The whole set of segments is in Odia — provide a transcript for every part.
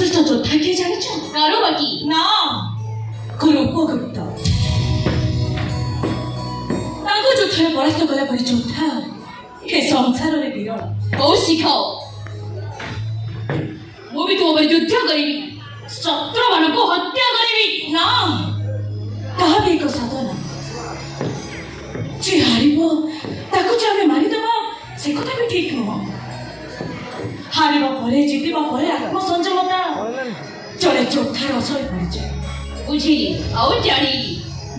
ଶ୍ରେଷ୍ଠ ଯୋଦ୍ଧା କିଏ ଜାଣିଛ? ଗାରୁବାକି ନା, କୁରୁପଗୁପ୍ତ। ତାଙ୍କୁ ଯୁଦ୍ଧରେ ପରାସ୍ତ କଲା ପରି ଯୋଦ୍ଧା ଏ ସଂସାରରେ ବିରଳ। କୌଶିକ ମୁଁ ବି ତୁମ ଉପରେ ଯୁଦ୍ଧ କରିବି, ଶତ୍ରୁମାନଙ୍କୁ ହତ୍ୟା କରିବି। ନା, ତାହା ବି ଏକ ସାଧନା। ଯିଏ ହାରିବ ତାକୁ ଯେ ଆମେ ମାରିଦେବା ସେ କଥା ବି ଠିକ ନୁହଁ। ହାରିବା ପରେ ଜିତିବା ପରେ ଆତ୍ମସଂଯମତା ଜଣେ ଯୋଦ୍ଧାର ଅସଲ ପରିଚୟ। ବୁଝିଲି ଆଉ ଜାଣିଲି।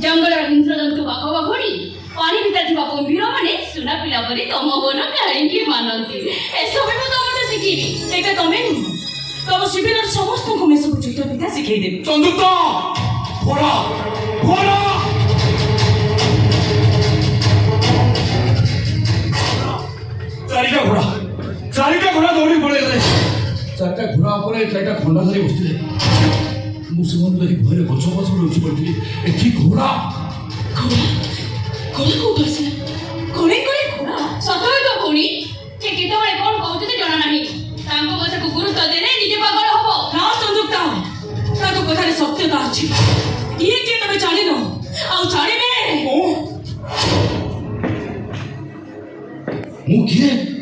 ଜଙ୍ଗଲର ହିଂସ୍ରଜନ୍ତୁ ବାଘ ବାଘୁଣୀ, ପାଣି ଭିତରେ ଥିବା କୁମ୍ଭୀର ମାନେ ସୁନା ପିଲା ପରି ତମ ମନ କାହିଁକି ମାନନ୍ତି? ଏସବୁ ମୁଁ ତମଠୁ ଶିଖିବି। ଏଇଟା ତମେ ନୁହଁ, ତମ ଶିବିରର ସମସ୍ତଙ୍କୁ ମୁଁ ଏସବୁ ଯୁଦ୍ଧ ବିଦ୍ୟା ଶିଖେଇଦେବି। ଚନ୍ଦୁତ ଘୋଡ଼ା ଘୋଡ଼ା ଚାରିଟା ଘୋଡ଼ା ଦୌଡ଼ି ପଳେଇଲେ। ଚାରିଟା ଘୋଡ଼ା ଉପରେ ଚାରିଟା ଖଣ୍ଡା ଧରି ବସିଥିଲେ। ମୁଁ ସେମାନଙ୍କୁ ଦେଖି ଭୟରେ ଗଛ ଗଛ ଉଠି ପଡ଼ିଥିଲି। ଏଠି ଘୋଡ଼ା ଘୋଡ଼ା ଘୋଡ଼ା କୋଉଠୁ ଆସିଲା? କୋଳେ କୋଳେ ଘୋଡ଼ା। ସତରେ ତ ଭଉଣୀ, ସେ କେତେବେଳେ କଣ କହୁଛନ୍ତି ଜଣା ନାହିଁ। ତାଙ୍କ କଥାକୁ ଗୁରୁତ୍ୱ ଦେଲେ ନିଜେ ପାଗଳ ହବ। ନା ସଂଯୁକ୍ତା, ତାଙ୍କ କଥାରେ ସତ୍ୟତା ଅଛି। ଇଏ କିଏ ତମେ ଜାଣିନ, ଆଉ ଜାଣିବେ। ମୁଁ କିଏ?